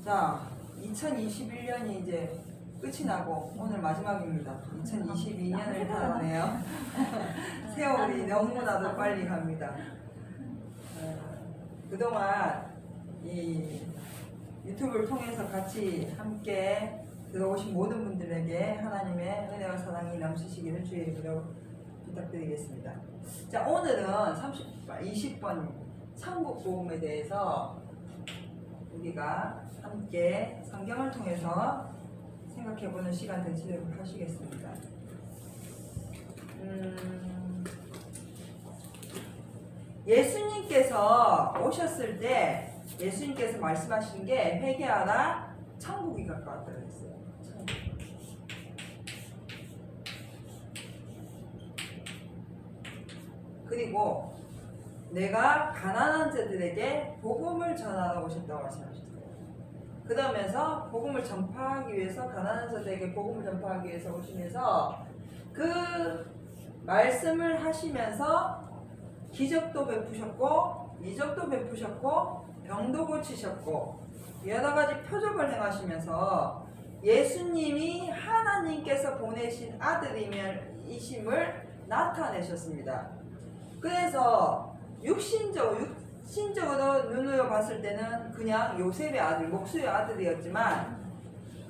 자, 2021년이 이제 끝이 나고 오늘 마지막입니다. 2022년을 달아내요. 세월이 너무나도 빨리 갑니다. 그동안 이 유튜브를 통해서 같이 함께 들어오신 모든 분들에게 하나님의 은혜와 사랑이 넘치시기를 주의 이름으로 부탁드리겠습니다. 자, 오늘은 20번 천국 복음에 대해서 우리가 함께 성경을 통해서 생각해보는 시간 되시도록 하시겠습니다. 예수님께서 오셨을 때 예수님께서 말씀하신 게 회개하라, 천국이 가까웠다 그랬어요. 그리고 내가 가난한 자들에게 복음을 전하러 오셨다고 말씀하셨어요. 그러면서 복음을 전파하기 위해서, 가난한 자들에게 복음을 전파하기 위해서 오시면서 그 말씀을 하시면서 기적도 베푸셨고 이적도 베푸셨고 병도 고치셨고 여러 가지 표적을 행하시면서 예수님이 하나님께서 보내신 아들이심을 나타내셨습니다. 그래서 육신적으로 눈으로 봤을 때는 그냥 요셉의 아들, 목수의 아들이었지만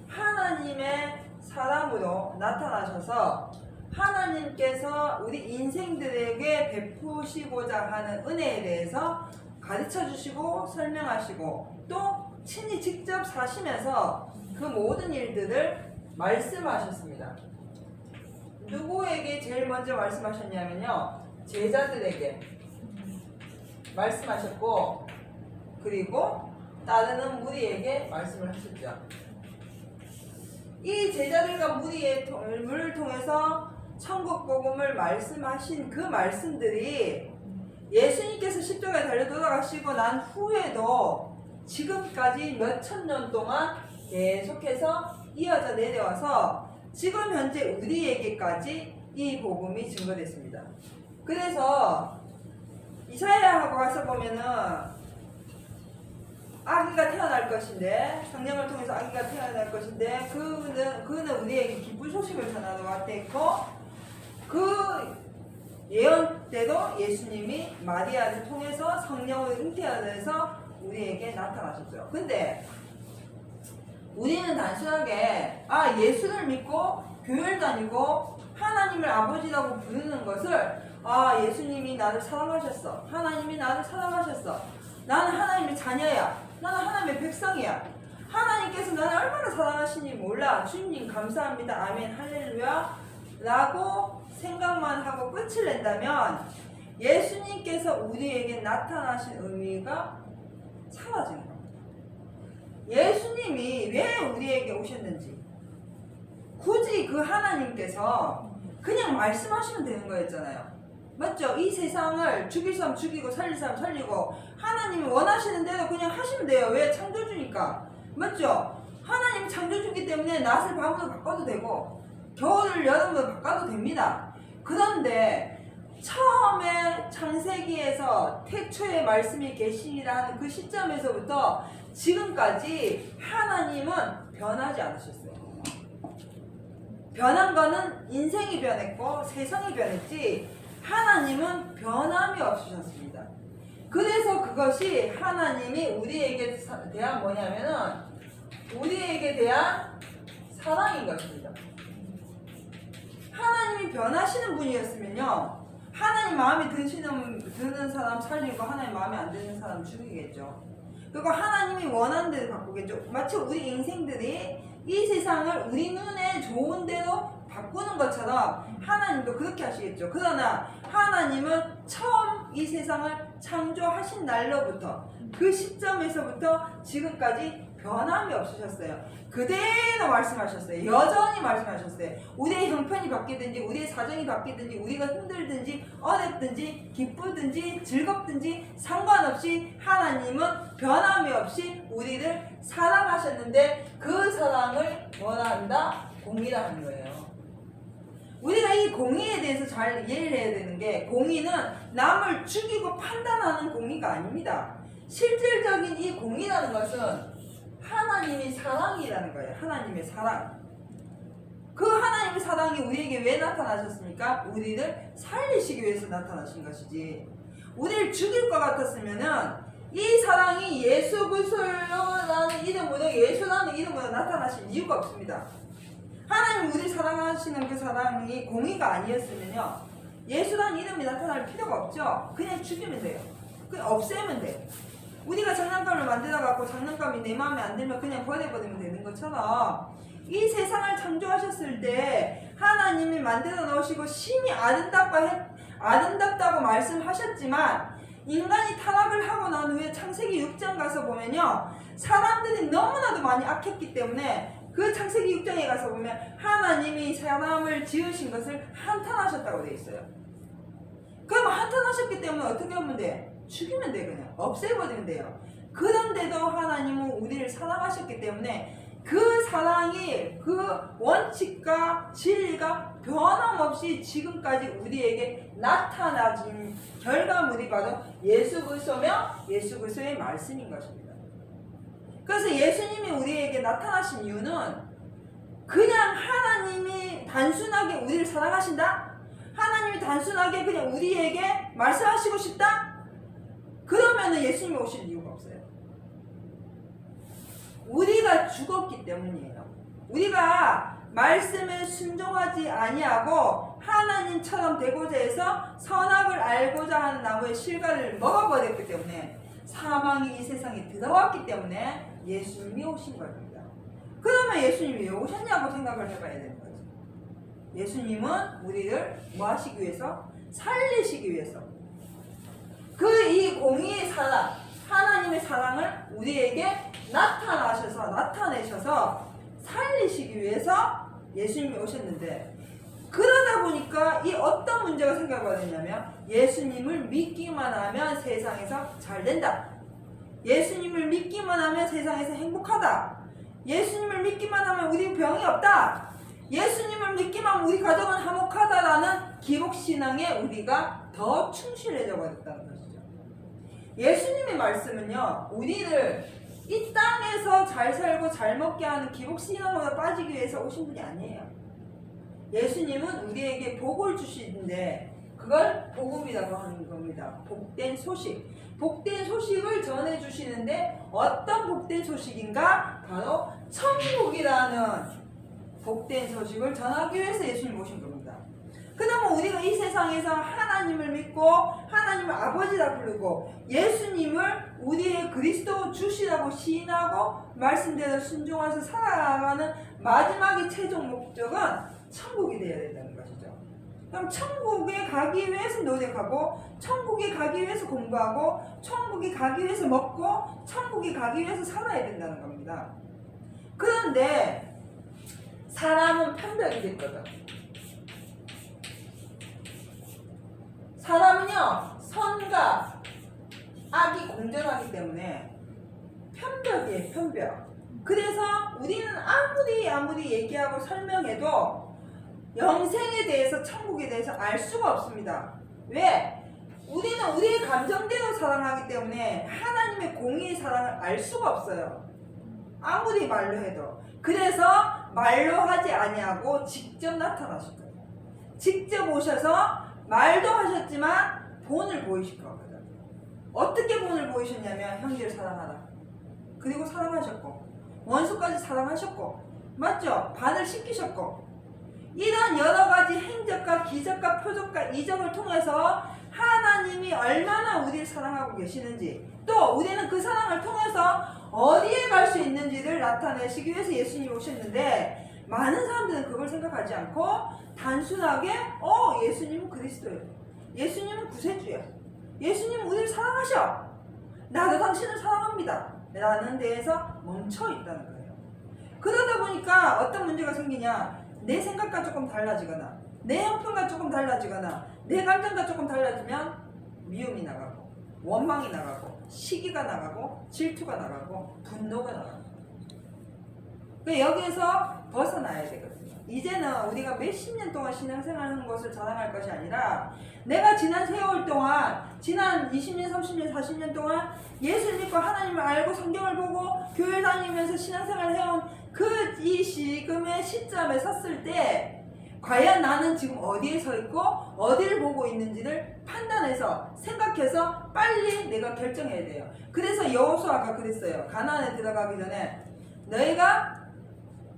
하나님의 사람으로 나타나셔서 하나님께서 우리 인생들에게 베푸시고자 하는 은혜에 대해서 가르쳐 주시고 설명하시고 또 친히 직접 사시면서 그 모든 일들을 말씀하셨습니다. 누구에게 제일 먼저 말씀하셨냐면요, 제자들에게 말씀하셨고, 그리고 따르는 무리에게 말씀을 하셨죠. 이 제자들과 무리를 통해서 천국 복음을 말씀하신 그 말씀들이 예수님께서 십자가에 달려 돌아가시고 난 후에도 지금까지 몇천 년 동안 계속해서 이어져 내려와서 지금 현재 우리에게까지 이 복음이 증거됐습니다. 그래서 이사야하고 가서 보면은 아기가 태어날 것인데, 성령을 통해서 아기가 태어날 것인데 그는 우리에게 기쁜 소식을 전하러 왔댔고, 그 예언대로 예수님이 마리아를 통해서 성령을 잉태하면서 우리에게 나타나셨죠. 근데 우리는 단순하게 예수를 믿고 교회를 다니고 하나님을 아버지라고 부르는 것을 예수님이 나를 사랑하셨어, 하나님이 나를 사랑하셨어, 나는 하나님의 자녀야, 나는 하나님의 백성이야, 하나님께서 나를 얼마나 사랑하시니 몰라, 주님 감사합니다, 아멘, 할렐루야 라고 생각만 하고 끝을 낸다면 예수님께서 우리에게 나타나신 의미가 사라지는 겁니다. 예수님이 왜 우리에게 오셨는지, 굳이 그 하나님께서 그냥 말씀하시면 되는 거였잖아요. 맞죠? 이 세상을 죽일 사람 죽이고 살릴 사람 살리고 하나님이 원하시는 대로 그냥 하시면 돼요. 왜? 창조주니까. 맞죠? 하나님 창조주기 때문에 낮을 밤으로 바꿔도 되고 겨울을 여름으로 바꿔도 됩니다. 그런데 처음에 창세기에서 태초에 말씀이 계시라는 그 시점에서부터 지금까지 하나님은 변하지 않으셨어요. 변한 거는 인생이 변했고 세상이 변했지 하나님은 변함이 없으셨습니다. 그래서 그것이 하나님이 우리에게 대한 뭐냐면은 우리에게 대한 사랑인 것입니다. 하나님이 변하시는 분이었으면요, 하나님 마음에 드는 사람 살리고 하나님 마음에 안 드는 사람 죽이겠죠. 그리고 하나님이 원하는 대로 바꾸겠죠. 마치 우리 인생들이 이 세상을 우리 눈에 좋은 대로 바꾸는 것처럼 하나님도 그렇게 하시겠죠. 그러나 하나님은 처음 이 세상을 창조하신 날로부터 그 시점에서부터 지금까지 변함이 없으셨어요. 그대로 말씀하셨어요. 여전히 말씀하셨어요. 우리의 형편이 바뀌든지 우리의 사정이 바뀌든지 우리가 힘들든지 어렵든지 기쁘든지 즐겁든지 상관없이 하나님은 변함이 없이 우리를 사랑하셨는데 그 사랑을 뭐라 한다? 공의라 하는 거예요. 우리가 이 공의에 대해서 잘 이해를 해야 되는 게, 공의는 남을 죽이고 판단하는 공의가 아닙니다. 실질적인 이 공의라는 것은 하나님이 사랑이라는 거예요. 하나님의 사랑. 그 하나님의 사랑이 우리에게 왜 나타나셨습니까? 우리를 살리시기 위해서 나타나신 것이지. 우리를 죽일 것 같았으면은 이 사랑이 예수 그리스도라는 이름으로, 예수라는 이름으로 나타나실 이유가 없습니다. 하나님 우리를 사랑하시는 그 사랑이 공의가 아니었으면요, 예수라는 이름이 나타날 필요가 없죠. 그냥 죽이면 돼요. 그냥 없애면 돼요. 우리가 장난감을 만들어 갖고 장난감이 내 마음에 안 들면 그냥 버려버리면 되는 것처럼, 이 세상을 창조하셨을 때 하나님이 만들어 놓으시고 심히 아름답다고 말씀하셨지만, 인간이 타락을 하고 난 후에 창세기 6장 가서 보면요, 사람들이 너무나도 많이 악했기 때문에 그 창세기 6장에 가서 보면 하나님이 사람을 지으신 것을 한탄하셨다고 되어 있어요. 그럼 한탄하셨기 때문에 어떻게 하면 돼? 죽이면 돼. 그냥 없애버리면 돼요. 그런데도 하나님은 우리를 사랑하셨기 때문에 그 사랑이, 그 원칙과 진리가 변함없이 지금까지 우리에게 나타나진 결과물이 바로 예수 그리스도며 예수 그리스도의 말씀인 것입니다. 그래서 예수님이 우리에게 나타나신 이유는 그냥 하나님이 단순하게 우리를 사랑하신다? 하나님이 단순하게 그냥 우리에게 말씀하시고 싶다? 그러면은 예수님이 오실 이유가 없어요. 우리가 죽었기 때문이에요. 우리가 말씀에 순종하지 아니하고 하나님처럼 되고자 해서 선악을 알고자 하는 나무의 실과를 먹어버렸기 때문에 사망이 이 세상에 들어왔기 때문에 예수님이 오신 겁니다. 그러면 예수님이 왜 오셨냐고 생각을 해봐야 되는 거죠. 예수님은 우리를 뭐 하시기 위해서? 살리시기 위해서. 이 공의의 사랑, 하나님의 사랑을 우리에게 나타내셔서 살리시기 위해서 예수님이 오셨는데, 그러다 보니까 이 어떤 문제가 생겨버렸냐면, 예수님을 믿기만 하면 세상에서 잘 된다. 예수님을 믿기만 하면 세상에서 행복하다. 예수님을 믿기만 하면 우리 병이 없다. 예수님을 믿기만 하면 우리 가정은 화목하다라는 기복신앙에 우리가 더 충실해져 버렸다는 것이죠. 예수님의 말씀은요, 우리를 이 땅에서 잘 살고 잘 먹게 하는 기복신앙으로 빠지기 위해서 오신 분이 아니에요. 예수님은 우리에게 복을 주시는데 그걸 복음이라고 하는 겁니다. 복된 소식. 복된 소식을 전해주시는데 어떤 복된 소식인가? 바로 천국이라는 복된 소식을 전하기 위해서 예수님 오신 겁니다. 그러면 우리가 이 세상에서 하나님을 믿고 하나님을 아버지라 부르고 예수님을 우리의 그리스도 주시라고 시인하고 말씀대로 순종해서 살아가는 마지막의 최종 목적은 천국이 되어야 된다는 것이죠. 그럼 천국에 가기 위해서 노력하고, 천국에 가기 위해서 공부하고, 천국에 가기 위해서 먹고, 천국에 가기 위해서 살아야 된다는 겁니다. 그런데 사람은 편벽이 됐거든. 사람은요, 선과 악이 공존하기 때문에 편벽이에요, 편벽. 그래서 우리는 아무리 얘기하고 설명해도 영생에 대해서, 천국에 대해서 알 수가 없습니다. 왜? 우리는 우리의 감정대로 사랑하기 때문에 하나님의 공의의 사랑을 알 수가 없어요. 아무리 말로 해도. 그래서 말로 하지 아니하고 직접 나타나실 거예요. 직접 오셔서 말도 하셨지만 본을 보이실 거거든. 어떻게 본을 보이셨냐면, 형제를 사랑하라. 그리고 사랑하셨고, 원수까지 사랑하셨고, 맞죠? 반을 시키셨고, 이런 여러 가지 행적과 기적과 표적과 이적을 통해서 하나님이 얼마나 우리를 사랑하고 계시는지, 또 우리는 그 사랑을 통해서 어디에 갈 수 있는지를 나타내시기 위해서 예수님이 오셨는데, 많은 사람들은 그걸 생각하지 않고 단순하게 예수님은 그리스도예요, 예수님은 구세주야, 예수님은 우리를 사랑하셔, 나도 당신을 사랑합니다 라는 데에서 멈춰 있다는 거예요. 그러다 보니까 어떤 문제가 생기냐, 내 생각과 조금 달라지거나 내 형편과 조금 달라지거나 내 감정과 조금 달라지면 미움이 나가고 원망이 나가고 시기가 나가고 질투가 나가고 분노가 나가고, 여기에서 벗어나야 되거든요. 이제는 우리가 몇십 년 동안 신앙생활하는 것을 자랑할 것이 아니라 내가 지난 세월 동안 지난 20년, 30년, 40년 동안 예수 믿고 하나님을 알고 성경을 보고 교회 다니면서 신앙생활을 해온 그 이 지금의 시점에 섰을 때 과연 나는 지금 어디에 서 있고 어디를 보고 있는지를 판단해서 생각해서 빨리 내가 결정해야 돼요. 그래서 여호수아가 그랬어요. 가나안에 들어가기 전에 너희가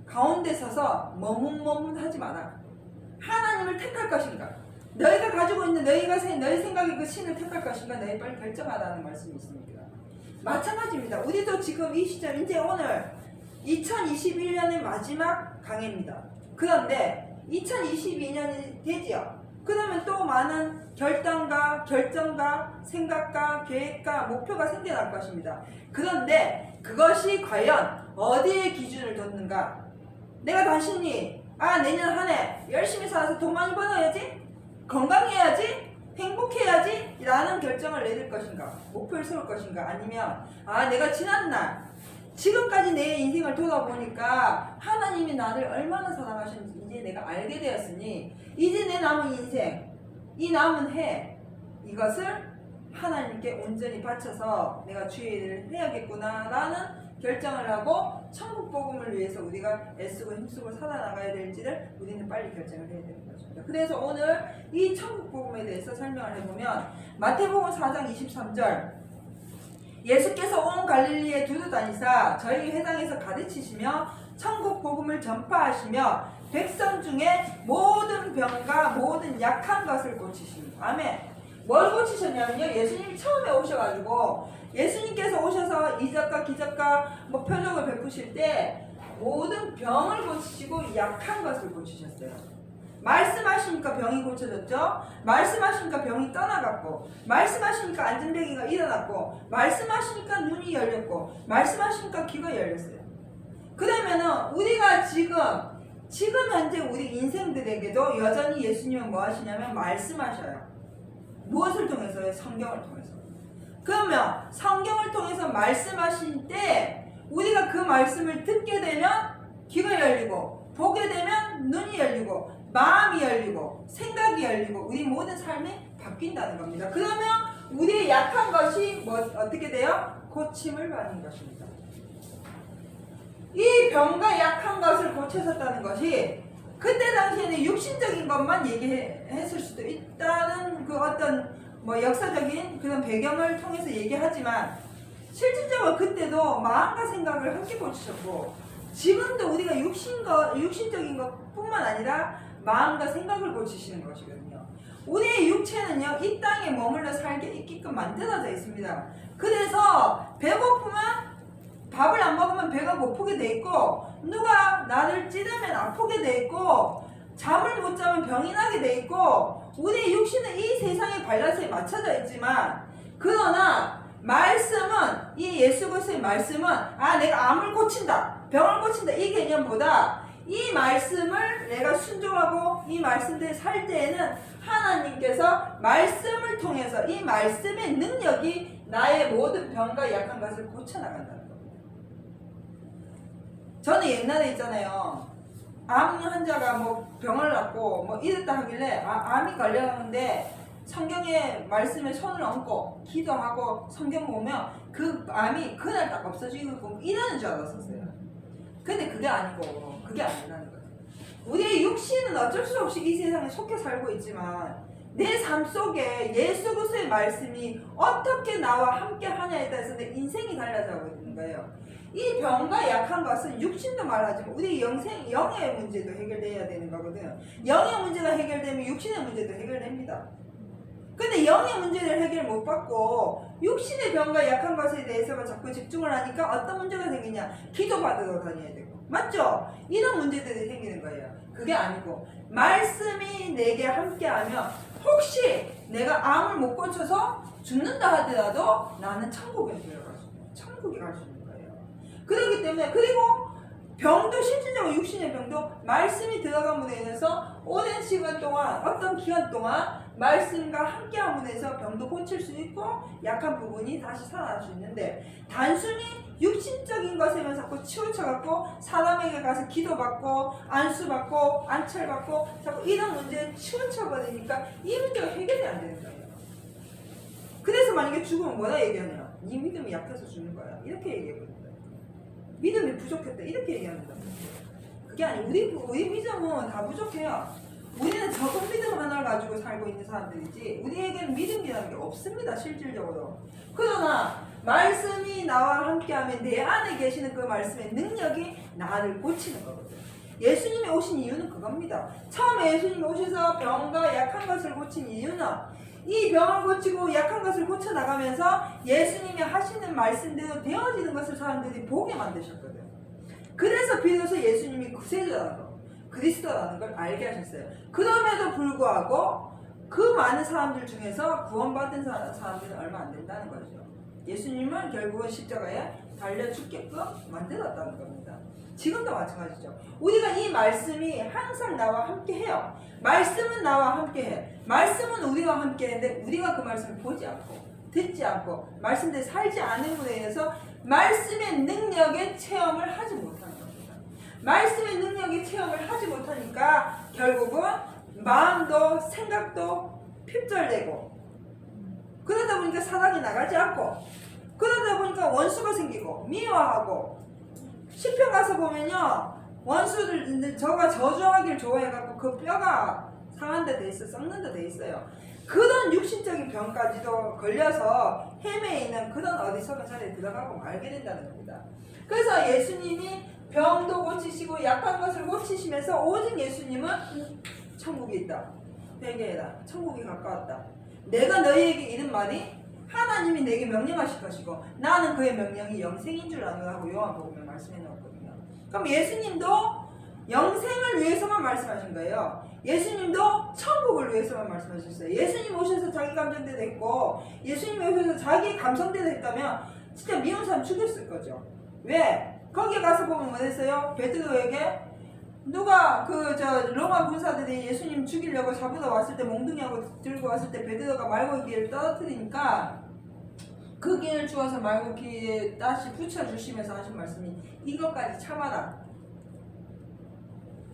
가운데 서서 머뭇머뭇하지 마라. 하나님을 택할 것인가? 너희가 가지고 있는 너희 생각의 그 신을 택할 것인가? 너희 빨리 결정하라는 말씀이 있습니다. 마찬가지입니다. 우리도 지금 이 시점 이제 오늘 2021년의 마지막 강해입니다. 그런데 2022년이 되지요. 그러면 또 많은 결단과 결정과 생각과 계획과 목표가 생겨날 것입니다. 그런데 그것이 과연 어디에 기준을 뒀는가? 내가 단순히 내년 한 해 열심히 살아서 돈 많이 벌어야지, 건강해야지, 행복해야지 라는 결정을 내릴 것인가? 목표를 세울 것인가? 아니면 내가 지난날 지금까지 내 인생을 돌아보니까 하나님이 나를 얼마나 사랑하셨는지 이제 내가 알게 되었으니 이제 내 남은 인생, 이 남은 해 이것을 하나님께 온전히 바쳐서 내가 주의 일을 해야겠구나 라는 결정을 하고 천국 복음을 위해서 우리가 애쓰고 힘쓰고 살아나가야 될지를 우리는 빨리 결정을 해야 되는 것입니다. 그래서 오늘 이 천국 복음에 대해서 설명을 해보면 마태복음 4장 23절 예수께서 온 갈릴리에 두루 다니사 저희 회당에서 가르치시며 천국 복음을 전파하시며 백성 중에 모든 병과 모든 약한 것을 고치십니다. 아멘. 뭘 고치셨냐면요, 예수님이 처음에 오셔가지고 예수님께서 오셔서 이적과 기적과 표적을 베푸실 때 모든 병을 고치시고 약한 것을 고치셨어요. 말씀하시니까 병이 고쳐졌죠. 말씀하시니까 병이 떠나갔고, 말씀하시니까 안전뱅이가 일어났고, 말씀하시니까 눈이 열렸고, 말씀하시니까 귀가 열렸어요. 그러면은 우리가 지금 현재 우리 인생들에게도 여전히 예수님은 뭐 하시냐면 말씀하셔요. 무엇을 통해서요? 성경을 통해서. 그러면 성경을 통해서 말씀하신 때 우리가 그 말씀을 듣게 되면 귀가 열리고, 보게 되면 눈이 열리고, 마음이 열리고, 생각이 열리고, 우리 모든 삶이 바뀐다는 겁니다. 그러면 우리의 약한 것이 어떻게 돼요? 고침을 받는 것입니다. 이 병과 약한 것을 고쳐졌다는 것이 그때 당시에는 육신적인 것만 얘기했을 수도 있다는 그 어떤 역사적인 그런 배경을 통해서 얘기하지만 실질적으로 그때도 마음과 생각을 함께 고치셨고 지금도 우리가 육신적인 것뿐만 아니라 마음과 생각을 고치시는 것이거든요. 우리의 육체는요, 이 땅에 머물러 살게 있게끔 만들어져 있습니다. 그래서 배고프면 밥을 안 먹으면 배가 고프게 돼 있고, 누가 나를 찌르면 아프게 돼 있고, 잠을 못 자면 병이 나게 돼 있고, 우리의 육신은 이 세상의 밸런스에 맞춰져 있지만, 그러나 말씀은, 이 예수 그리스도의 말씀은 내가 암을 고친다, 병을 고친다 이 개념보다 이 말씀을 내가 순종하고 이 말씀대로 살 때에는 하나님께서 말씀을 통해서 이 말씀의 능력이 나의 모든 병과 약한 것을 고쳐나간다는 겁니다. 저는 옛날에 있잖아요, 암 환자가 병을 낳고 이랬다 하길래 암이 걸렸는데 성경의 말씀에 손을 얹고 기도하고 성경 보면 그 암이 그날 딱 없어지고 이러는 줄 알았었어요. 근데 그게 아니고, 그게 아니라는 거예요. 우리의 육신은 어쩔 수 없이 이 세상에 속해 살고 있지만 내 삶 속에 예수 그리스도의 말씀이 어떻게 나와 함께 하냐에 따라서 내 인생이 달라져 있는 거예요. 이 병과 약한 것은 육신도 말하지만 우리 영의 문제도 해결돼야 되는 거거든요. 영의 문제가 해결되면 육신의 문제도 해결됩니다. 근데 영의 문제를 해결 못 받고 육신의 병과 약한 것에 대해서만 자꾸 집중을 하니까 어떤 문제가 생기냐? 기도 받으러 다녀야 되고, 맞죠? 이런 문제들이 생기는 거예요. 그게 아니고 말씀이 내게 함께하면 혹시 내가 암을 못 고쳐서 죽는다 하더라도 나는 천국에 들어갈 수 있는, 천국에 갈 수 있는 거예요. 그렇기 때문에, 그리고 병도 실질적으로 육신의 병도 말씀이 들어감으로 인해서 오랜 시간 동안, 어떤 기간 동안 말씀과 함께 함으로 해서 병도 고칠 수 있고 약한 부분이 다시 살아날 수 있는데, 단순히 육신적인 것에만 자꾸 치우쳐갖고 사람에게 가서 기도받고 안수받고 안철받고 자꾸 이런 문제에 치우쳐버리니까 이 문제가 해결이 안 되는 거예요. 그래서 만약에 죽으면 뭐라 얘기하냐? 네 믿음이 약해서 죽는 거야. 이렇게 얘기해버린다. 믿음이 부족했다. 이렇게 얘기합니다. 그게 아니고 우리 믿음은 다 부족해요. 우리는 적은 믿음 하나를 가지고 살고 있는 사람들이지 우리에게는 믿음이라는 게 없습니다. 실질적으로. 그러나 말씀이 나와 함께하면 내 안에 계시는 그 말씀의 능력이 나를 고치는 거거든요. 예수님이 오신 이유는 그겁니다. 처음에 예수님이 오셔서 병과 약한 것을 고친 이유는 이 병을 고치고 약한 것을 고쳐나가면서 예수님이 하시는 말씀대로 되어지는 것을 사람들이 보게 만드셨거든요. 그래서 비로소 예수님이 구세주라는 거, 그리스도라는 걸 알게 하셨어요. 그럼에도 불구하고 그 많은 사람들 중에서 구원받은 사람들은 얼마 안 된다는 거죠. 예수님은 결국은 십자가에 달려 죽게끔 만들었다는 겁니다. 지금도 마찬가지죠. 우리가 이 말씀이 항상 나와 함께 해요. 말씀은 나와 함께 해. 말씀은 우리와 함께 했는데 우리가 그 말씀을 보지 않고 듣지 않고 말씀대로 살지 않음으로 인해서 말씀의 능력의 체험을 하지 못하는 겁니다. 말씀의 능력의 체험을 하지 못하니까 결국은 마음도 생각도 핍절되고, 그러다 보니까 사랑이 나가지 않고, 그러다 보니까 원수가 생기고 미워하고. 시편 가서 보면요, 원수를 저가 저주하길 좋아해갖고 그 뼈가 상한 데 돼 있어, 썩는 데 돼 있어요. 그런 육신적인 병까지도 걸려서 헤매이는 그런 어리석은 자리에 들어가고 말게 된다는 겁니다. 그래서 예수님이 병도 고치시고 약한 것을 고치시면서 오직 예수님은 천국이 있다, 회개해라, 천국이 가까웠다, 내가 너희에게 이른 말이 하나님이 내게 명령하실 것이고 나는 그의 명령이 영생인 줄 아느라고 요한복음에 말씀해 놓았거든요. 그럼 예수님도 영생을 위해서만 말씀하신 거예요. 예수님도 천국을 위해서만 말씀하셨어요. 예수님 오셔서 자기 감정대로 했고 예수님이 오셔서 자기 감성대로 했다면 진짜 미운 사람 죽였을 거죠. 왜? 거기에 가서 보면 뭐 했어요? 베드로에게 누가 로마 군사들이 예수님 죽이려고 잡으러 왔을 때 몽둥이하고 들고 왔을 때 베드로가 말고기를 떨어뜨리니까 그 기를 주어서 말고기에 다시 붙여주시면서 하신 말씀이 이것까지 참아라.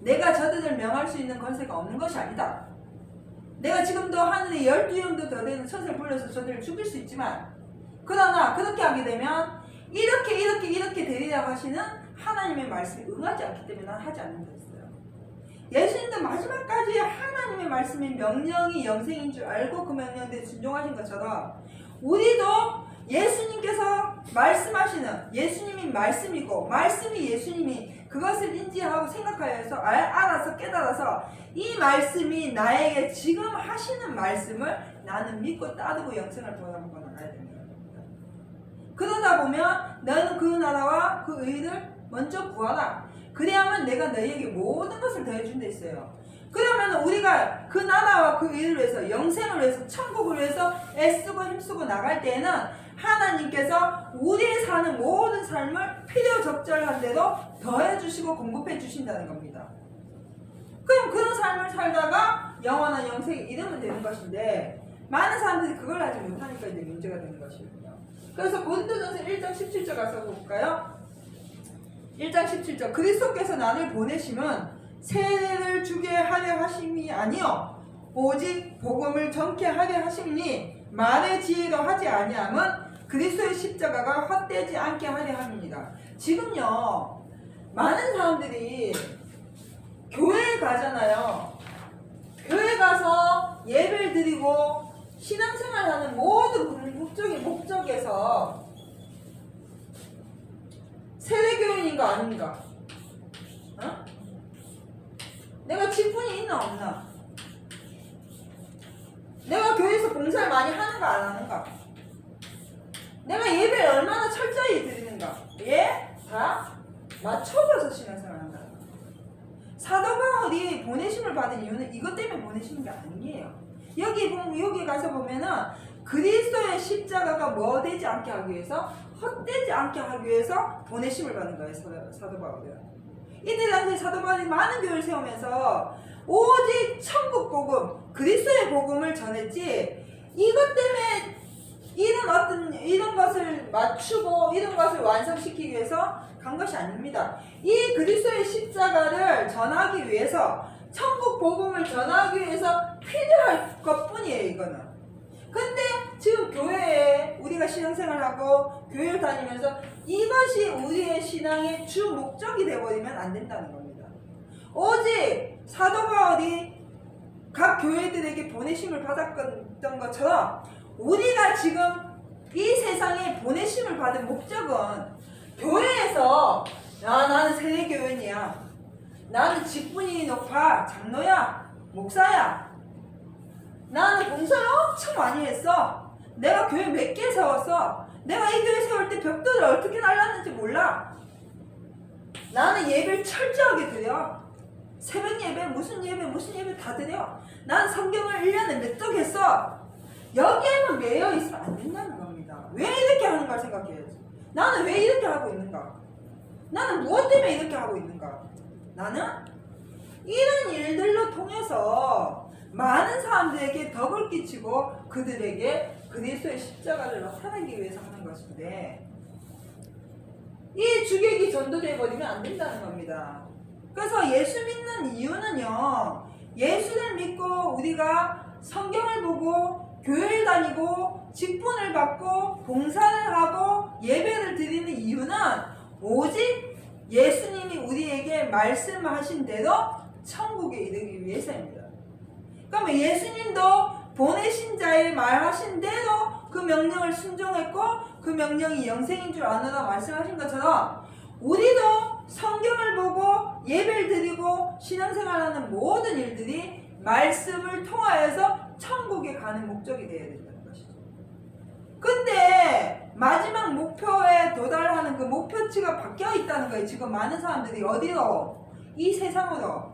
내가 저들을 명할 수 있는 권세가 없는 것이 아니다. 내가 지금도 하늘에 12영도 더 되는 천사를 불러서 저들을 죽일 수 있지만 그러나 그렇게 하게 되면 이렇게 되리라고 하시는 하나님의 말씀이 응하지 않기 때문에 난 하지 않는다 했어요. 예수님도 마지막까지 하나님의 말씀이 명령이 영생인 줄 알고 그 명령대로 순종하신 것처럼 우리도 예수님께서 말씀하시는 예수님이 말씀이고 말씀이 예수님이 그것을 인지하고 생각하여서 알아서 깨달아서 이 말씀이 나에게 지금 하시는 말씀을 나는 믿고 따르고 영생을 돌아보고 나가야 됩니다. 그러다 보면 너는 그 나라와 그 의를 먼저 구하라. 그래야만 내가 너희에게 모든 것을 더해준다 했어요. 그러면 우리가 그 나라와 그 의를 위해서 영생을 위해서 천국을 위해서 애쓰고 힘쓰고 나갈 때에는 하나님께서 우리의 사는 모든 삶을 필요적절한 대로 더해주시고 공급해 주신다는 겁니다. 그럼 그런 삶을 살다가 영원한 영생에 이르면 되는 것인데 많은 사람들이 그걸 하지 못하니까 이제 문제가 되는 것이거든요. 그래서 고린도전서 1장 17절 가서 볼까요? 1장 17절 그리스도께서 나를 보내심은 세례를 주게 하려 하심이 아니요 오직 복음을 전케 하려 하심이니 말의 지혜로 하지 아니함은 그리스도의 십자가가 헛되지 않게 하려 함입니다. 지금요 많은 사람들이 교회에 가잖아요. 교회 가서 예배를 드리고 신앙생활하는 모든 궁극적인 목적에서 세례교인인 거 아닌가? 어? 내가 직분이 있나 없나? 내가 교회에서 봉사를 많이 하는가 안 하는가? 내가 예배를 얼마나 철저히 드리는가? 예? 다 맞춰줘서 신앙생활 한다. 사도 바울이 보내심을 받은 이유는 이것 때문에 보내시는 게 아니에요. 여기 가서 보면은 그리스도의 십자가가 뭐 되지 않게 하기 위해서 헛되지 않게 하기 위해서 보내심을 받는 거예요. 사도 바울은. 이때 당시 사도 바울이 많은 교회를 세우면서 오직 천국 복음, 그리스도의 복음을 전했지, 이것 때문에 이런 것을 맞추고 이런 것을 완성시키기 위해서 간 것이 아닙니다. 이 그리스도의 십자가를 전하기 위해서, 천국 복음을 전하기 위해서 필요할 것뿐이에요, 이거는. 근데 지금 교회에 우리가 신앙생활하고 교회를 다니면서 이것이 우리의 신앙의 주 목적이 되어버리면 안 된다는 겁니다. 오직 사도 바울이 각 교회들에게 보내심을 받았던 것처럼 우리가 지금 이 세상에 보내심을 받은 목적은, 교회에서 나는 세례교인이야, 나는 직분이 높아, 장로야, 목사야, 나는 봉사를 엄청 많이 했어, 내가 교회 몇 개 세웠어, 내가 이 교회 세울 때 벽돌을 어떻게 날랐는지 몰라, 나는 예배를 철저하게 드려, 새벽 예배 무슨 예배 다 드려, 나는 성경을 1년에 몇 독 했어, 여기에만 매여 있으면 안 된다는 겁니다. 왜 이렇게 하는 걸 생각해야지. 나는 왜 이렇게 하고 있는가, 나는 무엇 때문에 이렇게 하고 있는가. 나는 이런 일들로 통해서 많은 사람들에게 덕을 끼치고 그들에게 그리스도의 십자가를 나타내기 위해서 하는 것인데, 이 주객이 전도되어 버리면 안 된다는 겁니다. 그래서 예수 믿는 이유는요, 예수를 믿고 우리가 성경을 보고 교회를 다니고 직분을 받고 봉사를 하고 예배를 드리는 이유는 오직 예수님이 우리에게 말씀하신 대로 천국에 이르기 위해서입니다. 그러면 예수님도 보내신 자의 말하신 대로 그 명령을 순종했고 그 명령이 영생인 줄 아노라 말씀하신 것처럼, 우리도 성경을 보고 예배를 드리고 신앙생활하는 모든 일들이 말씀을 통하여서 천국에 가는 목적이 되어야 된다는 것이죠. 근데 마지막 목표에 도달하는 그 목표치가 바뀌어 있다는 거예요. 지금 많은 사람들이 어디로? 이 세상으로.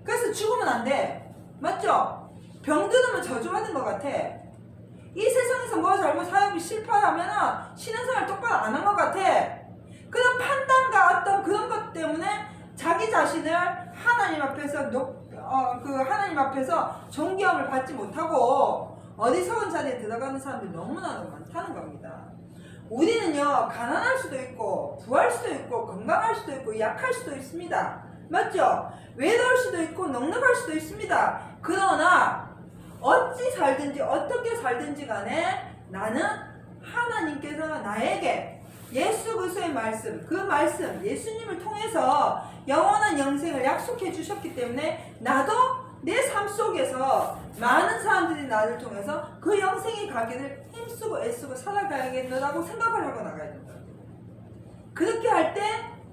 그래서 죽으면 안 돼. 맞죠? 병 들으면 저주받는 것 같아. 이 세상에서 뭐 잘못 사역이 실패하면 신앙생활 똑바로 안 한 것 같아. 그런 판단과 어떤 그런 것 때문에 자기 자신을 하나님 앞에서 하나님 앞에서 존경을 받지 못하고 어리석은 자리에 들어가는 사람들이 너무나도 많다는 겁니다. 우리는요, 가난할 수도 있고 부할 수도 있고 건강할 수도 있고 약할 수도 있습니다. 맞죠? 외로울 수도 있고 넉넉할 수도 있습니다. 그러나 어찌 살든지 어떻게 살든지 간에 나는 하나님께서 나에게 예수 그리스도의 말씀, 그 말씀 예수님을 통해서 영원한 영생을 약속해 주셨기 때문에 나도 내 삶 속에서 많은 사람들이 나를 통해서 그 영생에 가기를 힘쓰고 애쓰고 살아가야겠노라고 생각을 하고 나가야 된다. 그렇게 할 때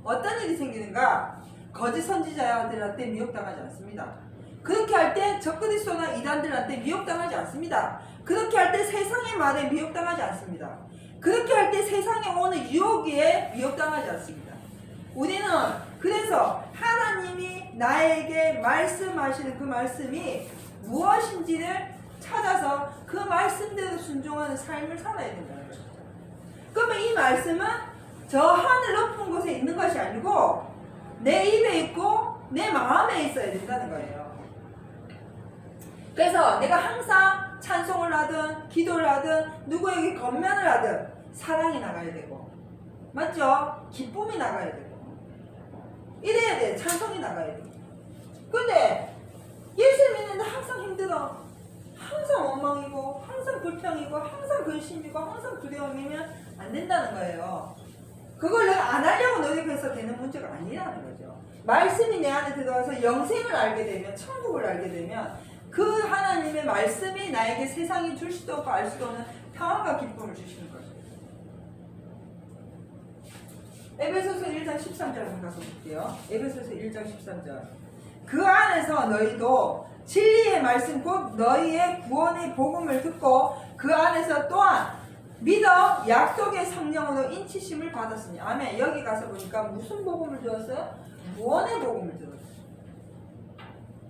어떤 일이 생기는가? 거짓 선지자들한테 미혹당하지 않습니다. 그렇게 할 때 적그리스도나 이단들한테 미혹당하지 않습니다. 그렇게 할 때 세상의 말에 미혹당하지 않습니다. 그렇게 할 때 세상에 오는 유혹에 미혹당하지 않습니다. 우리는 그래서 하나님이 나에게 말씀하시는 그 말씀이 무엇인지를 찾아서 그 말씀대로 순종하는 삶을 살아야 된다는 거죠. 그러면 이 말씀은 저 하늘 높은 곳에 있는 것이 아니고 내 입에 있고 내 마음에 있어야 된다는 거예요. 그래서 내가 항상 찬송을 하든 기도를 하든 누구에게 권면을 하든 사랑이 나가야 되고, 맞죠? 기쁨이 나가야 되고 이래야 돼. 찬송이 나가야 돼. 근데 예수 믿는데 항상 힘들어, 항상 원망이고 항상 불평이고 항상 근심이고 항상 두려움이면 안 된다는 거예요. 그걸 내가 안 하려고 노력해서 되는 문제가 아니라는 거죠. 말씀이 내 안에 들어와서 영생을 알게 되면, 천국을 알게 되면 그 하나님의 말씀이 나에게 세상이 줄 수도 없고 알 수도 없는 평안과 기쁨을 주시는 거죠. 에베소서 1장 13절 한번 가서 볼게요. 에베소서 1장 13절. 그 안에서 너희도 진리의 말씀 곧 너희의 구원의 복음을 듣고 그 안에서 또한 믿어 약속의 성령으로 인치심을 받았으니. 아멘. 여기 가서 보니까 무슨 복음을 들었어요? 구원의 복음을 들었어요.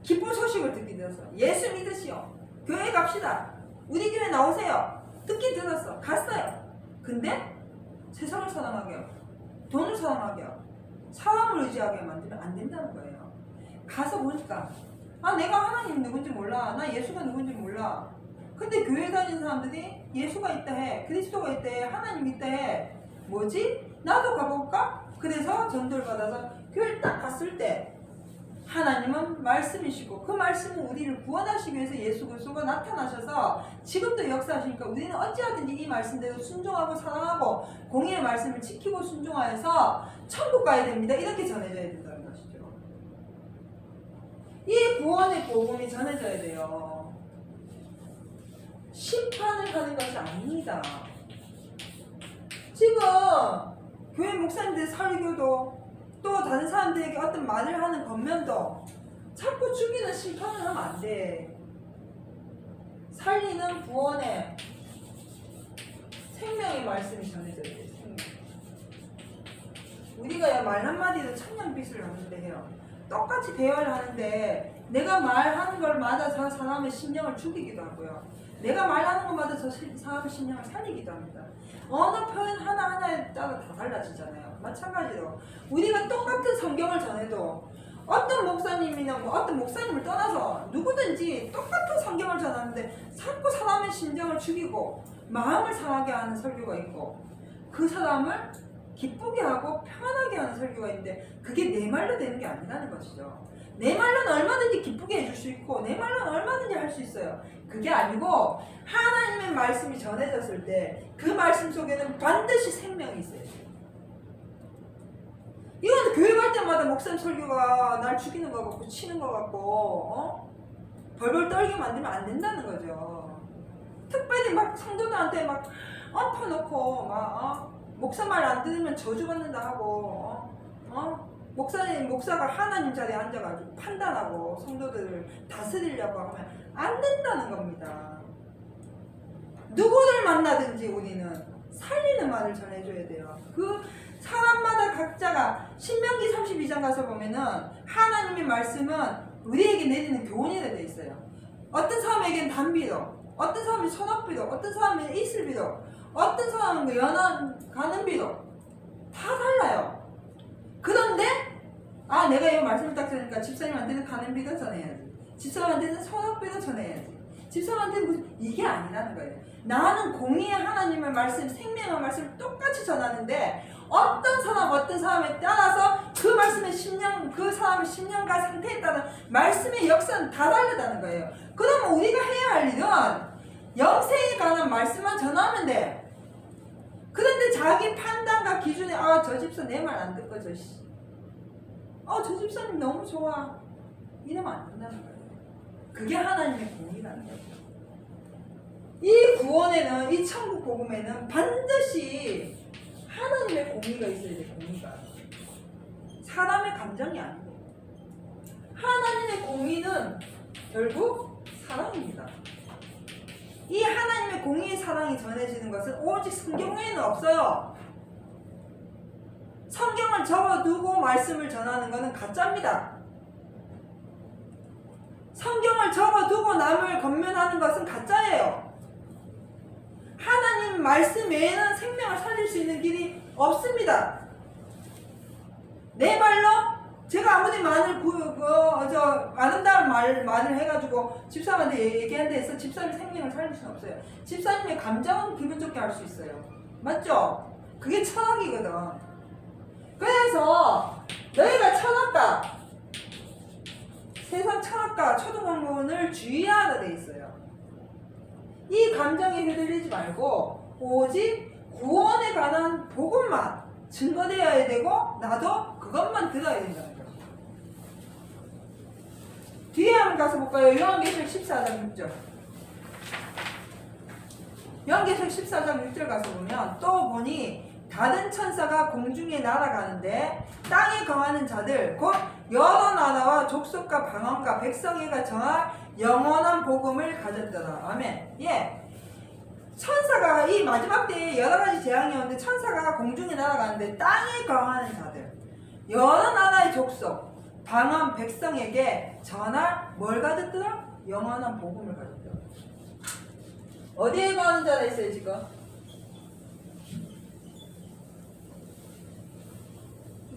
기쁜 소식을 듣게 되었어요. 예수 믿으시오. 교회 갑시다. 우리 교회 나오세요. 듣긴 들었어. 갔어요. 근데 세상을 사랑하게 하고 돈을 사랑하게 하고 사람을 의지하게 만들면 안 된다는 거예요. 가서 보니까 내가 하나님 누군지 몰라. 나 예수가 누군지 몰라. 근데 교회 다니는 사람들이 예수가 있다 해. 그리스도가 있다 해. 하나님 있다 해. 뭐지? 나도 가볼까? 그래서 전도를 받아서 교회를 딱 갔을 때 하나님은 말씀이시고 그 말씀은 우리를 구원하시기 위해서 예수 그리스도가 나타나셔서 지금도 역사하시니까 우리는 어찌하든지 이 말씀대로 순종하고 사랑하고 공의의 말씀을 지키고 순종하여서 천국 가야 됩니다. 이렇게 전해져야 된다는 것이죠. 이 구원의 복음이 전해져야 돼요. 심판을 하는 것이 아닙니다. 지금 교회 목사님들 설교도 또 다른 사람들에게 어떤 말을 하는 겉면도 자꾸 죽이는 심판을 하면 안 돼. 살리는 구원의 생명의 말씀이 전해져야 돼. 생명. 우리가 말 한마디로 천냥빚을 하는데 해요. 똑같이 대화를 하는데 내가 말하는 걸 맞아서 사람의 심령을 죽이기도 하고요. 내가 말하는 것마다 저 사람의 심령을 살리기도 합니다. 어느 표현 하나하나에 따라 다 달라지잖아요. 마찬가지로 우리가 똑같은 성경을 전해도 어떤 목사님이나 어떤 목사님을 떠나서 누구든지 똑같은 성경을 전하는데 자꾸 사람의 심정을 죽이고 마음을 상하게 하는 설교가 있고 그 사람을 기쁘게 하고 편하게 하는 설교가 있는데 그게 내 말로 되는 게 아니라는 것이죠. 내 말로는 얼마든지 기쁘게 해줄 수 있고 내 말로는 얼마든지 할 수 있어요. 그게 아니고 하나님의 말씀이 전해졌을 때 그 말씀 속에는 반드시 생명이 있어야 돼요. 이건 교회 갈 때마다 목사님 설교가 날 죽이는 것 같고 치는 것 같고 벌벌 떨게 만들면 안 된다는 거죠. 특별히 막 성도들한테 막 엎어놓고 목사 말 안 들으면 저주받는다 하고 목사가 하나님 자리에 앉아가지고 판단하고 성도들을 다스리려고 하면 안 된다는 겁니다. 누구를 만나든지 우리는 살리는 말을 전해줘야 돼요. 그 사람마다 각자가 신명기 32장 가서 보면은 하나님의 말씀은 우리에게 내리는 교훈이라 되어 있어요. 어떤 사람에게는 단비로, 어떤 사람은 소낙비로, 어떤 사람은 이슬비로, 어떤 사람은 연한 가는 비로 다 달라요. 그런데 내가 이 말씀을 딱 들으니까 집사님한테는 가는 비도 전해야지, 집사님한테는 소낙비도 전해야지, 집사님한테는 이게 아니라는 거예요. 나는 공의의 하나님의 말씀, 생명의 말씀을 똑같이 전하는데 어떤 사람에 따라서 그 말씀의 심령, 그 사람의 심령과 상태에 따라 말씀의 역사는 다 다르다는 거예요. 그러면 우리가 해야 할 일은 영생에 관한 말씀만 전하면 돼. 그런데 자기 판단과 기준에 저 집사 내 말 안 듣고 저 집사님 너무 좋아 이러면 안 된다는 거예요. 그게 하나님의 공의라는 거예요. 이 구원에는, 이 천국 복음에는 반드시 하나님의 공의가 있어야 돼. 공의가 사람의 감정이 아니고 하나님의 공의는 결국 사랑입니다. 이 하나님의 공의의 사랑이 전해지는 것은 오직 성경에는 없어요. 성경을 적어두고 말씀을 전하는 것은 가짜입니다. 성경을 적어두고 남을 권면하는 것은 가짜예요. 하나님 말씀 외에는 생명을 살릴 수 있는 길이 없습니다. 내 말로 제가 아무리 아름다운 말을 해가지고 집사님한테 얘기한다 해서 집사님의 생명을 살릴 수는 없어요. 집사님의 감정은 기분 좋게 할 수 있어요. 맞죠? 그게 철학이거든. 그래서 너희가 철학가, 세상 철학가, 초등학문을 주의하라 돼 있어요. 이 감정에 휘둘리지 말고 오직 구원에 관한 복음만 증거되어야 되고 나도 그것만 들어야 된다는 거죠. 뒤에 한번 가서 볼까요? 요한계시록 14장 6절. 요한계시록 14장 6절 가서 보면 또 보니 다른 천사가 공중에 날아가는데 땅에 거하는 자들 곧 여러 나라와 족속과 방언과 백성에게 정할 영원한 복음을 가졌더라. 아멘. 예. 천사가 이 마지막 때에 여러 가지 재앙이 오는데 천사가 공중에 날아가는데 땅에 거하는 자들, 여러 나라의 족속, 방언, 백성에게 전할 뭘 가졌더라? 영원한 복음을 가졌더라. 어디에 거하는 자가 있어요 지금?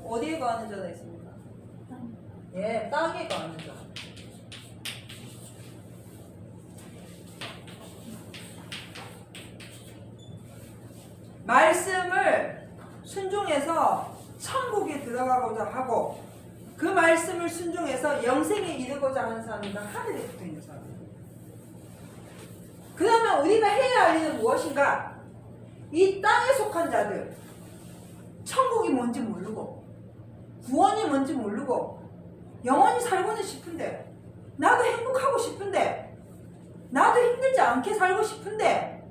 어디에 거하는 자가 있습니까? 예, 땅에 거하는 자. 말씀을 순종해서 천국에 들어가고자 하고 그 말씀을 순종해서 영생에 이르고자 하는 사람이가 하늘에 붙어 있는 사람입니다. 그러면 우리가 해야 할 일은 무엇인가? 이 땅에 속한 자들, 천국이 뭔지 모르고 구원이 뭔지 모르고 영원히 살고는 싶은데 나도 행복하고 싶은데 나도 힘들지 않게 살고 싶은데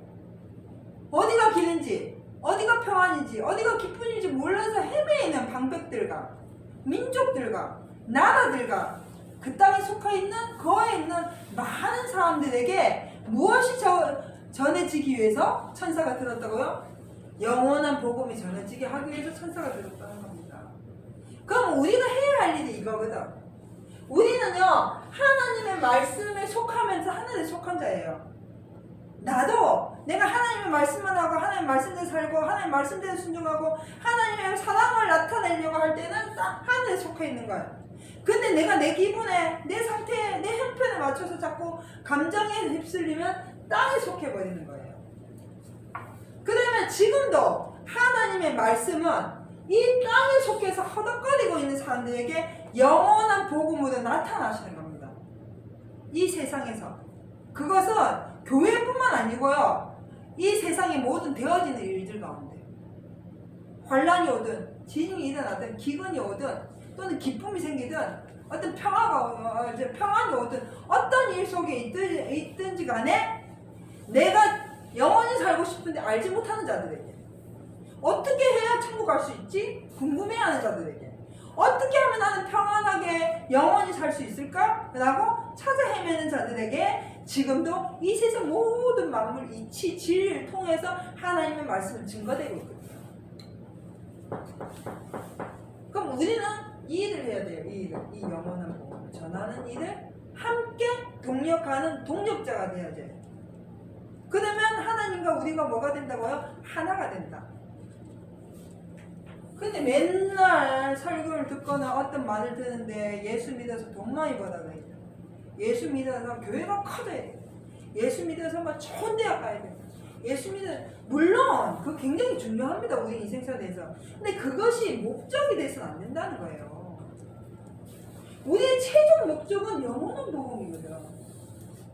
어디가 길인지 어디가 평안인지 어디가 기쁨인지 몰라서 헤매이는 방백들과 민족들과 나라들과 그 땅에 속해 있는 거에 있는 많은 사람들에게 무엇이 전해지기 위해서 천사가 들었다고요? 영원한 복음이 전해지게 하기 위해서 천사가 들었다는 겁니다. 그럼 우리가 해야 할 일이 이거거든. 우리는요 하나님의 말씀에 속하면서 하늘에 속한 자예요. 나도 내가 하나님의 말씀만 하고 하나님의 말씀대로 살고 하나님의 말씀대로 순종하고 하나님의 사랑을 나타내려고 할 때는 딱 하늘에 속해 있는 거야. 근데 내가 내 기분에 내 상태에 내 형편에 맞춰서 자꾸 감정에 휩쓸리면 땅에 속해 버리는 거예요. 그러면 지금도 하나님의 말씀은 이 땅에 속해서 허덕거리고 있는 사람들에게 영원한 복음으로 나타나시는 겁니다. 이 세상에서. 그것은 교회뿐만 아니고요. 이 세상의 모든 되어지는 일들 가운데 환란이 오든 진이 일어나든 기근이 오든 또는 기쁨이 생기든 어떤 평안이 오든 어떤 일 속에 있든지 간에 내가 영원히 살고 싶은데 알지 못하는 자들에게 어떻게 해야 천국 갈 수 있지? 궁금해하는 자들에게 어떻게 하면 나는 평안하게 영원히 살 수 있을까? 라고 찾아 헤매는 자들에게 지금도 이 세상 모든 만물 이치 진리를 통해서 하나님의 말씀을 증거되고 있거든요. 그럼 우리는 이 일을 해야 돼요. 이 영원한 복음을 전하는 일을 함께 동력하는 동력자가 돼야 돼요. 그러면 하나님과 우리가 뭐가 된다고요? 하나가 된다. 근데 맨날 설교를 듣거나 어떤 말을 듣는데 예수 믿어서 돈 많이 벌어야 돼. 예수 믿어서 교회가 커져야 돼. 예수 믿어서 막 좋은 대학 가야 돼. 예수 물론 그거 굉장히 중요합니다. 우리 인생사에서. 근데 그것이 목적이 돼서는 안 된다는 거예요. 우리의 최종 목적은 영원한 복음이거든.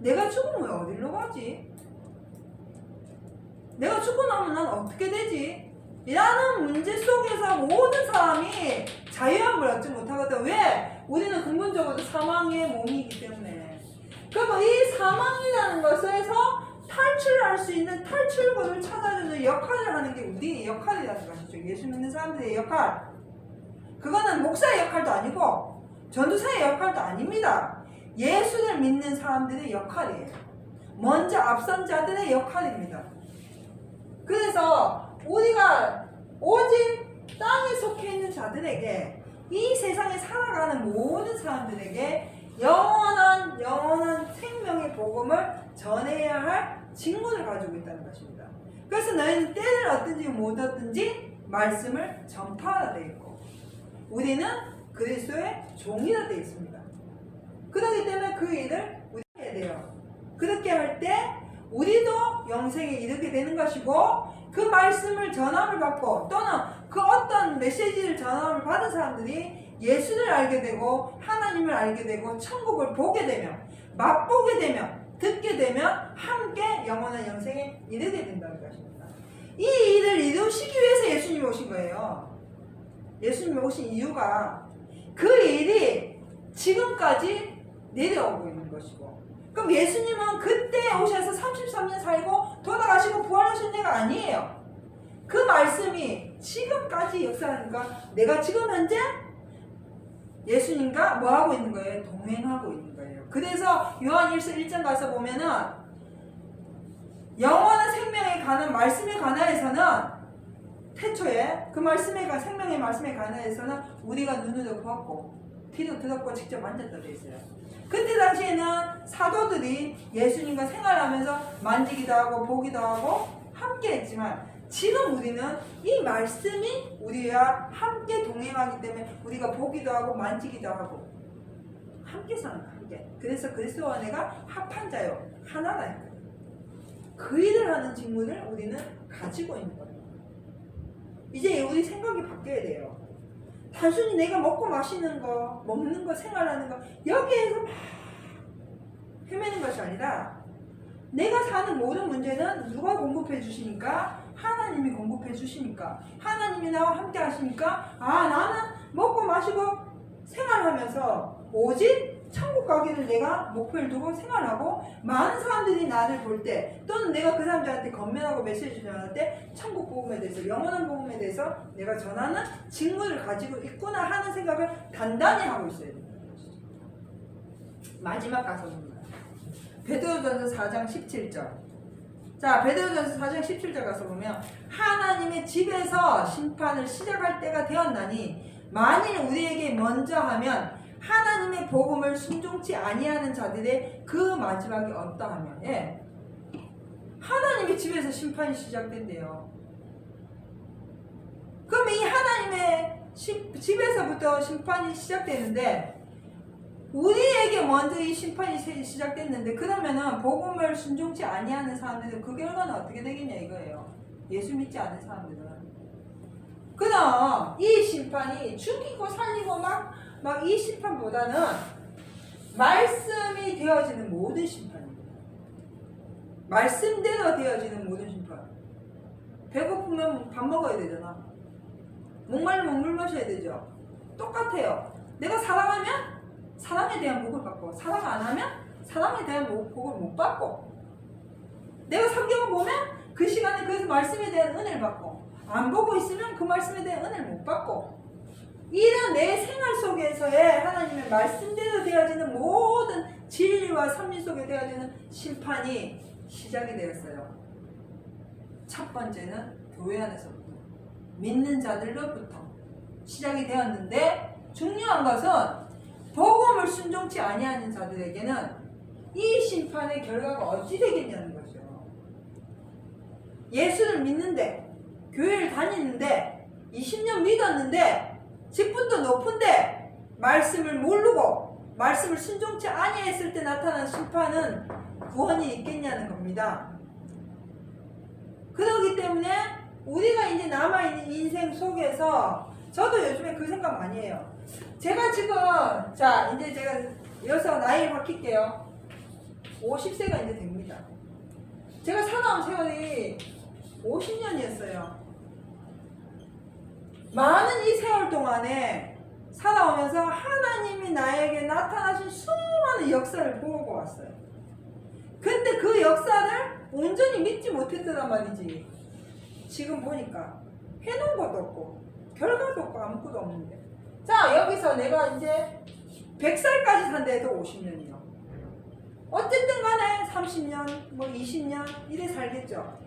내가 죽으면 어디로 가지? 내가 죽고 나면 난 어떻게 되지? 라는 문제 속에서 모든 사람이 자유함을 얻지 못하거든. 왜? 우리는 근본적으로 사망의 몸이기 때문에. 그럼 이 사망이라는 것에서 탈출할 수 있는 탈출구를 찾아주는 역할을 하는 게 우리의 역할이라는 것이죠. 예수 믿는 사람들의 역할. 그거는 목사의 역할도 아니고 전도사의 역할도 아닙니다. 예수를 믿는 사람들의 역할이에요. 먼저 앞선 자들의 역할입니다. 그래서 우리가 오직 땅에 속해 있는 자들에게 이 세상에 살아가는 모든 사람들에게 영원한 생명의 복음을 전해야 할 직분을 가지고 있다는 것입니다. 그래서 너희는 때를 얻든지 못 얻든지 말씀을 전파하라 되어 있고 우리는 그리스도의 종이라 되어 있습니다. 그렇기 때문에 그 일을 우리가 해야 돼요. 그렇게 할 때 우리도 영생에 이르게 되는 것이고 그 말씀을 전함을 받고 또는 그 어떤 메시지를 전함을 받은 사람들이 예수를 알게 되고 하나님을 알게 되고 천국을 보게 되면 맛보게 되면 듣게 되면 함께 영원한 영생에 이르게 된다는 것입니다. 이 일을 이루시기 위해서 예수님이 오신 거예요. 예수님이 오신 이유가 그 일이 지금까지 내려오고 있는 것이고 그럼 예수님은 그때 오셔서 33년 살고 돌아가시고 부활하신 데가 아니에요. 그 말씀이 지금까지 역사하니까 내가 지금 현재 예수님과 뭐하고 있는 거예요? 동행하고 있는 거예요. 그래서 요한 1서 1장 가서 보면은 영원한 생명에 관한 말씀에 관하여서는 태초에 그 생명의 말씀에 관하여서는 우리가 눈으로 보았고 귀로 들었고 직접 만졌다 되어 있어요. 그때 당시에는 사도들이 예수님과 생활하면서 만지기도 하고 보기도 하고 함께 했지만 지금 우리는 이 말씀이 우리와 함께 동행하기 때문에 우리가 보기도 하고 만지기도 하고 함께 사는 거야. 함께. 그래서 그리스도와 내가 합한 자요. 하나다. 그 일을 하는 직분을 우리는 가지고 있는 거예요. 이제 우리 생각이 바뀌어야 돼요. 단순히 내가 먹고 마시는 거, 먹는 거, 생활하는 거 여기에서 막 헤매는 것이 아니라 내가 사는 모든 문제는 누가 공급해 주시니까? 하나님이 공급해 주시니까, 하나님이 나와 함께 하시니까, 아, 나는 먹고 마시고 생활하면서 오직 천국 가기를 내가 목표를 두고 생활하고, 많은 사람들이 나를 볼 때, 또는 내가 그 사람들한테 건면하고 메시지 전할 때 천국 복음에 대해서, 영원한 복음에 대해서 내가 전하는 직무를 가지고 있구나 하는 생각을 단단히 하고 있어야 됩니다. 마지막 가서입니다. 베드로전서 4장 17절. 자, 베드로전서 4장 17절 가서 보면, 하나님의 집에서 심판을 시작할 때가 되었나니 만일 우리에게 먼저 하면 하나님의 복음을 순종치 아니하는 자들의 그 마지막이 어떠하며. 예. 하나님의 집에서 심판이 시작된대요. 그럼 이 하나님의 집에서부터 심판이 시작되는데, 우리에게 먼저 이 심판이 시작됐는데, 그러면은 복음을 순종치 아니하는 사람들은 그 결과는 어떻게 되겠냐 이거예요. 예수 믿지 않는 사람들은. 그럼 이 심판이 죽이고 살리고 막 이 심판보다는 말씀이 되어지는 모든 심판입니다. 말씀대로 되어지는 모든 심판. 배고프면 밥 먹어야 되잖아. 목말리면 물 마셔야 되죠. 똑같아요. 내가 사랑하면 사랑에 대한 복을 받고, 사랑 안 하면 사랑에 대한 복을 못 받고, 내가 성경을 보면 그 시간에 그 말씀에 대한 은혜를 받고, 안 보고 있으면 그 말씀에 대한 은혜를 못 받고, 이런 내 생활 속에서의 하나님의 말씀대로 되어지는 모든 진리와 섭리 속에 되어지는 심판이 시작이 되었어요. 첫 번째는 교회 안에서부터, 믿는 자들로부터 시작이 되었는데, 중요한 것은 복음을 순종치 아니하는 자들에게는 이 심판의 결과가 어찌 되겠냐는 거죠. 예수를 믿는데, 교회를 다니는데, 20년 믿었는데, 직분도 높은데 말씀을 모르고 말씀을 순종치 아니했을 때 나타난 심판은 구원이 있겠냐는 겁니다. 그렇기 때문에 우리가 이제 남아있는 인생 속에서, 저도 요즘에 그 생각 많이 해요. 제가 지금, 자, 이제 제가 여기서 나이를 바뀔게요. 50세가 이제 됩니다. 제가 살아온 세월이 50년이었어요. 많은 이 세월 동안에 살아오면서 하나님이 나에게 나타나신 수많은 역사를 보고 왔어요. 근데 그 역사를 온전히 믿지 못했단 말이지. 지금 보니까 해놓은 것도 없고 결과도 없고 아무것도 없는데, 자, 여기서 내가 이제 100살까지 산데도 50년이요. 어쨌든 간에 30년, 뭐 20년 이래 살겠죠.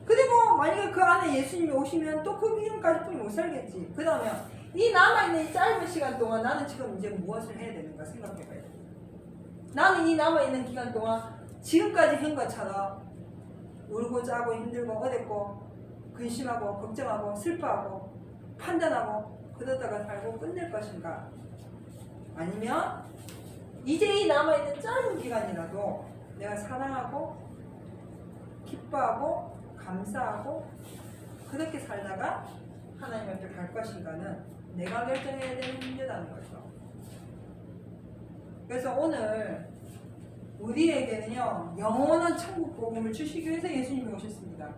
그리고 만약에 그 안에 예수님이 오시면 또 그 기간까지 뿐이 못 살겠지. 그러면 이 남아있는 이 짧은 시간 동안 나는 지금 이제 무엇을 해야 되는가 생각해봐야 돼. 나는 이 남아있는 기간 동안 지금까지 한 것처럼 울고 짜고 힘들고 어렵고 근심하고 걱정하고 슬퍼하고 판단하고 그러다가 살고 끝낼 것인가? 아니면 이제 이 남아있는 짧은 기간이라도 내가 사랑하고 기뻐하고 감사하고 그렇게 살다가 하나님 앞에 갈 것인가는 내가 결정해야 되는 문제라는 거죠. 그래서 오늘 우리에게는요, 영원한 천국 복음을 주시기 위해서 예수님이 오셨습니다.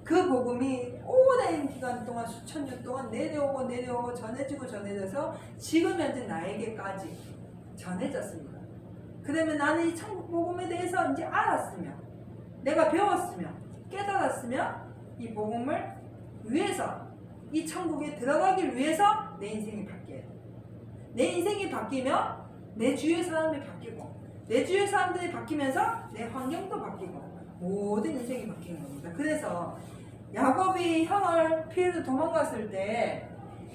그 복음이 오랜 기간 동안, 수천 년 동안 내려오고 전해져서 지금 현재 나에게까지 전해졌습니다. 그러면 나는 이 천국 복음에 대해서 이제 알았으면, 내가 배웠으면, 깨달았으면 이 복음을 위해서, 이 천국에 들어가길 위해서 내 인생이 바뀌어야 돼. 내 인생이 바뀌면 내 주위의 사람이 바뀌고, 내 주위의 사람들이 바뀌면서 내 환경도 바뀌고, 모든 인생이 바뀌는 겁니다. 그래서 야곱이 형을 피해서 도망갔을 때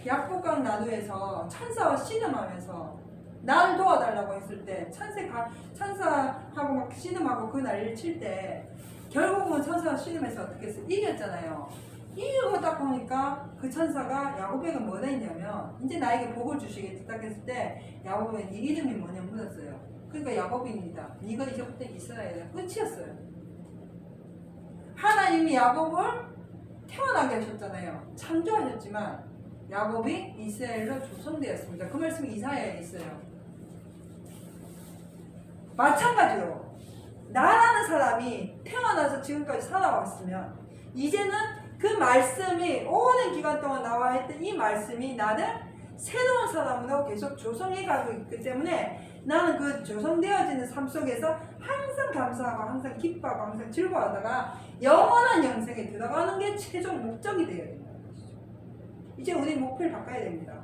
약복강 나루에서 천사와 씨름하면서 나를 도와달라고 했을 때 천사하고 막 씨름하고 그 난리를 칠 때 결국은 천사와 씨름해서 어떻게 했어? 이겼잖아요. 이거 딱 보니까 그 천사가 야곱에게 뭐라 했냐면 이제 나에게 복을 주시겠다 딱 했을 때 야곱에게 네 이름이 뭐냐 물었어요. 그러니까 야곱입니다. 네가 이제부터 이스라엘이야. 끝이었어요. 하나님이 야곱을 태어나게 하셨잖아요. 창조하셨지만 야곱이 이스라엘로 조성되었습니다. 그 말씀이 이사야에 있어요. 마찬가지로 나라는 사람이 태어나서 지금까지 살아왔으면 이제는 그 말씀이 오랜 기간 동안 나와 있던 이 말씀이 나를 새로운 사람으로 계속 조성해 가고 있기 때문에 나는 그 조성되어지는 삶 속에서 항상 감사하고 항상 기뻐하고 항상 즐거워하다가 영원한 영생에 들어가는 게 최종 목적이 되어야 된다는 것이죠. 이제 우리 목표를 바꿔야 됩니다.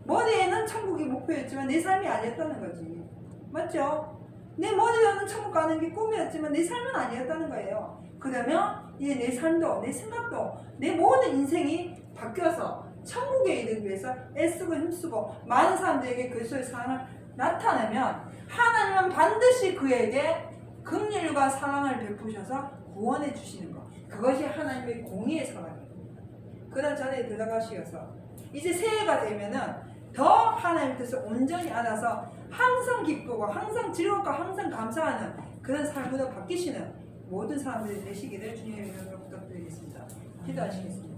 머리에는 천국이 목표였지만 내 삶이 아니었다는 거지. 맞죠? 내 머리로는 천국 가는 게 꿈이었지만 내 삶은 아니었다는 거예요. 그러면 이제 내 삶도 내 생각도 내 모든 인생이 바뀌어서 천국에 이르기 위해서 애쓰고 힘쓰고 많은 사람들에게 그리스도의 사랑을 나타내면 하나님은 반드시 그에게 긍휼과 사랑을 베푸셔서 구원해 주시는 것. 그것이 하나님의 공의의 사랑입니다. 그런 자리에 들어가시어서 이제 새해가 되면은 더 하나님의 뜻을 온전히 알아서 항상 기쁘고 항상 즐겁고 항상 감사하는 그런 삶으로 바뀌시는 모든 사람들이 되시기를 주님의 이름으로 부탁드리겠습니다. 기도하시겠습니다.